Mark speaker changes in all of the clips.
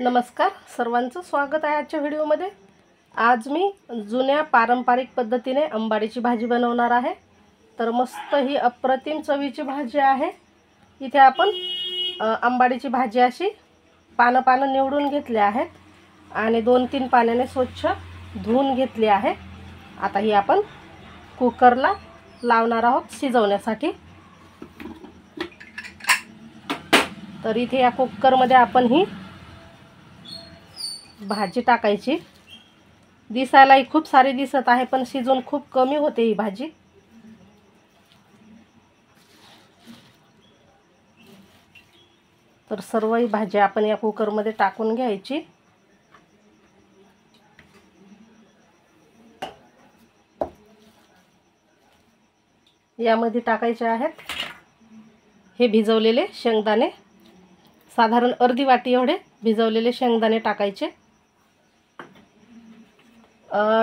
Speaker 1: नमस्कार, सर्वांचं स्वागत आहे आजच्या व्हिडिओमध्ये। आज मी जुन्या पारंपरिक पद्धतीने अंबाडीची भाजी बनवणार आहे। तर मस्त ही अप्रतिम चवीची भाजी आहे। इथे आपण अंबाडीची भाजी अशी पानं निवडून घेतले आहेत आणि 2-3 पाण्याने स्वच्छ धुवून घेतली आहे। आता ही आपण कुकरला लावणार आहोत शिजवण्यासाठी। तर इथे या कुकरमध्ये आपण ही भाजी टाकायची। दिसायलाही खूप सारी दिसत आहे, पण शिजून खूप कमी होते ही भाजी। तर सर्व ही भाजी आपण या कुकरमध्ये टाकून घ्यायची। यामध्ये टाकायचे आहेत हे भिजवलेले शेंगदाणे, साधारण अर्धी वाटी एवढे भिजवलेले शेंगदाणे टाकायचे।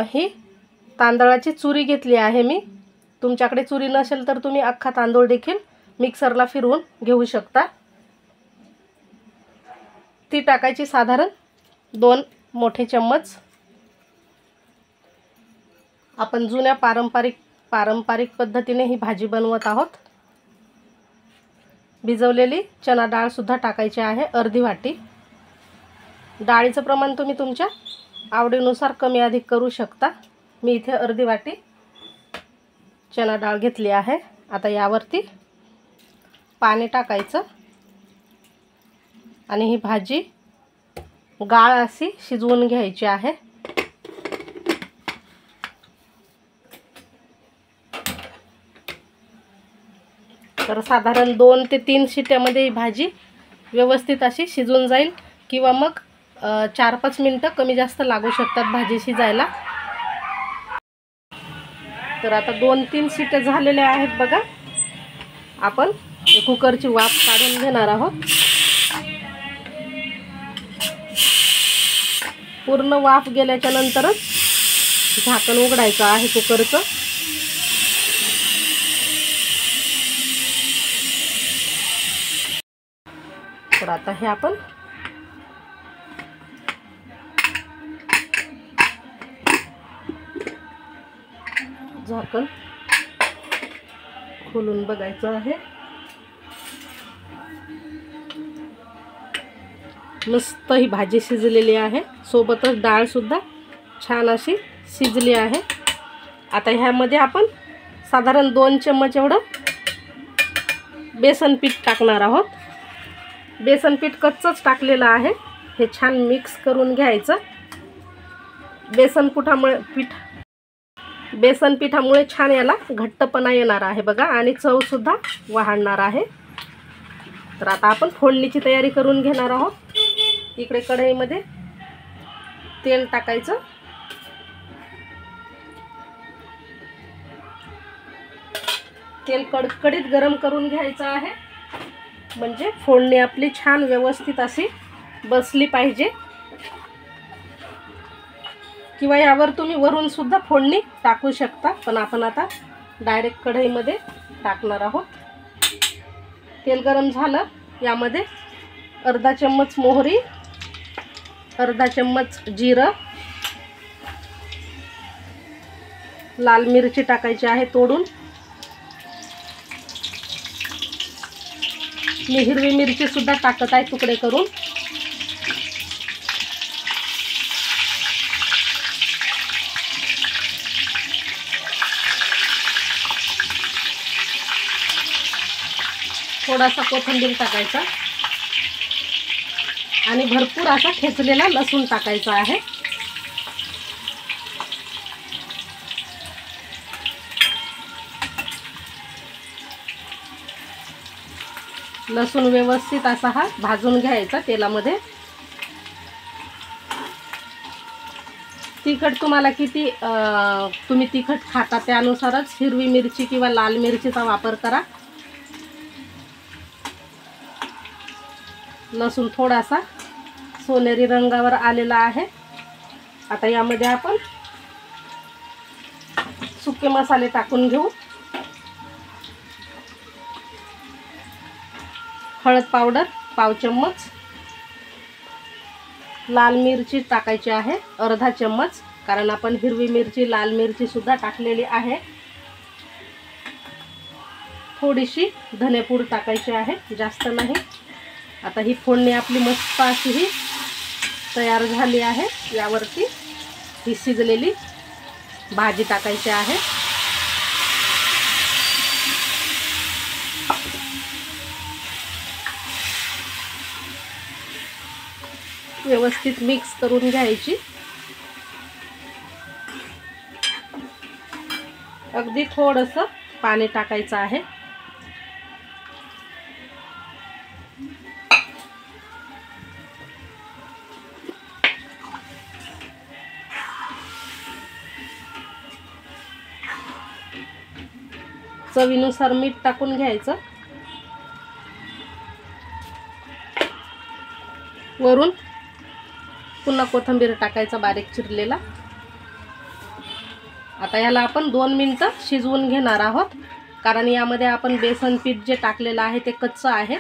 Speaker 1: ही तांदळाची चुरी घेतली आहे मी। तुमच्याकडे चुरी नसेल तर तुम्ही अख्खा तांदूळ देखील मिक्सरला फिरवून घेऊ शकता। ती टाकायची साधारण 2 मोठे चम्मच। आपण जुन्या पारंपरिक पद्धतीने ही भाजी बनवत आहोत। भिजवलेली चना डाळ सुद्धा टाकायची आहे अर्धी वाटी। डाळीचं प्रमाण तुम्ही तुमच्या आवडीनुसार कमी अधिक करू शकता। मी इथे अर्धी वाटी चना डाळ घेतली आहे। आता यावरती पाणी टाकायचं आणि ही भाजी गाळ अशी शिजवून घ्यायची आहे। तर साधारण 2 ते 3 शिट्ट्यामध्ये ही भाजी व्यवस्थित अशी शिजून जाईल, किंवा मग 4-5 मिनिटं कमी जास्त लागू शकतात भाजी शिजायला। तर आता 2-3 शिट्ट्या झालेल्या आहेत बघा। आपण कुकरची वाफ काढून घेणार आहोत। पूर्ण वाफ गेल्याच्या नंतरच झाकण उघडायचं आहे कुकरचं। तर आता हे आपण झाकण खोलून बघायचं आहे। मस्त ही भाजी शिजलेली आहे, सोबतच डाळ सुद्धा छान अशी शिजली आहे। आता ह्यामध्ये आपण साधारण 2 चम्मच एवढं बेसन पीठ टाकणार आहोत। बेसन पीठ कच्चंच टाकलेलं आहे। हे छान मिक्स करून घ्यायचं। बेसन पिठामुळे छान याला घट्टपणा येणार आहे बघा, आणि चव सुद्धा वाढणार आहे। तर आता आपण फोडणीची तयारी करून घेणार आहोत। इकडे कढईमध्ये तेल टाकायचं। तेल कडकडीत गरम करून घ्यायचं आहे, म्हणजे फोडणी आपली छान व्यवस्थित अशी बसली पाहिजे। किंवा यावर तुम्ही वरून सुद्धा फोडणी टाकू शकता, पण आपण आता डायरेक्ट कढईमध्ये टाकणार आहोत। तेल गरम झालं, यामध्ये अर्धा चम्मच मोहरी, अर्धा चम्मच जिरं, लाल मिरची टाकायची आहे तोडून। मी हिरवी मिरची सुद्धा टाकत आहे तुकडे करून। थोडासा कोथिंबीर टाकायचा आणि भरपूर असा ठेचलेला लसूण टाकायचा आहे। लसूण व्यवस्थित असा हा भाजून घ्यायचा तेलामध्ये। तिखट तुम्हाला किती तुम्ही तिखट खाता त्यानुसारच हिरवी मिरची किंवा लाल मिरचीचा वापर करा। लसूण थोडासा सोनेरी रंगावर आलेला आहे। आता यामध्ये आपण सुके मसाले टाकून घेऊ। हळद पावडर पाव चम्मच, लाल मिरची टाकायची आहे, अर्धा चम्मच, कारण आपण हिरवी मिरची लाल मिरची सुद्धा टाकलेली आहे. थोडीशी धनेपूड टाकायची आहे, जास्त नाही. आता ही फोडणी आपली मस्त अशी ही तयार झाली आहे. यावरती ही शिजलेली भाजी टाकायची आहे. व्यवस्थित मिक्स करून घ्यायची. अगदी थोडंसं पाणी टाकायचं आहे. चवीनुसार मीठ टाकून घ्यायचं. वरून पुन्हा कोथिंबीर टाकायचा बारीक चिरलेला. आता याला आपण 2 मिनिटं शिजवून घेणार आहोत, कारण यामध्ये आपण बेसन पीठ जे टाकलेलं आहे ते कच्चं आहे.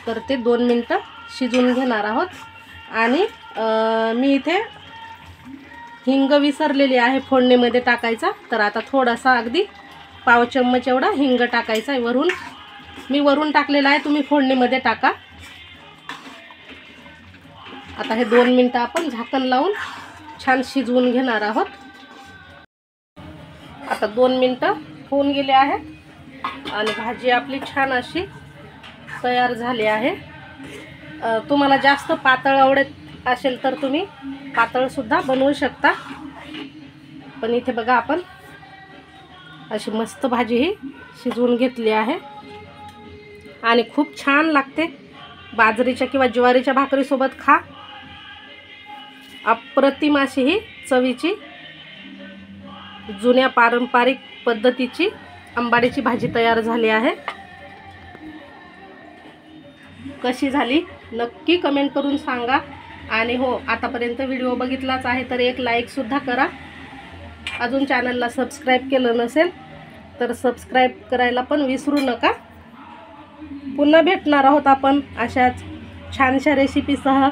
Speaker 1: तर ते 2 मिनिटं शिजवून घेणार आहोत. आणि मी इथे हिंग विसरलेली आहे फोडणीमध्ये टाकायचा, तर आता थोडासा अगदी पाव चम्मच एवढा हिंग टाकायचा आहे. वरून टाकलेला आहे, तुम्ही फोडणीमध्ये टाका. आता हे 2 मिनिटं आपण झाकण लावून छान शिजवून घेणार आहोत. आता 2 मिनिटं होऊन गेले आहेत आणि भाजी आपली छान अशी तयार झाली आहे. तुम्हाला जास्त पातळ आवडत असेल तर तुम्ही पातळसुद्धा बनवू शकता. पण इथे बघा आपण अशी मस्त भाजी ही शिजवून घेतली आहे आणि खूप छान लागते. बाजरीच्या किंवा ज्वारीच्या भाकरीसोबत खा. अप्रतिम अशी ही चवीची जुन्या पारंपरिक पद्धतीची आंबाडीची भाजी तयार झाली आहे. कशी झाली नक्की कमेंट करून सांगा. आणि हो, आतापर्यंत व्हिडिओ बघितलाच आहे तर एक लाईकसुद्धा करा. अजून चॅनलला सबस्क्राईब केलं नसेल तर सबस्क्राईब करायला पण विसरू नका. पुन्हा भेटणार आहोत आपण अशाच छानशा रेसिपीसह.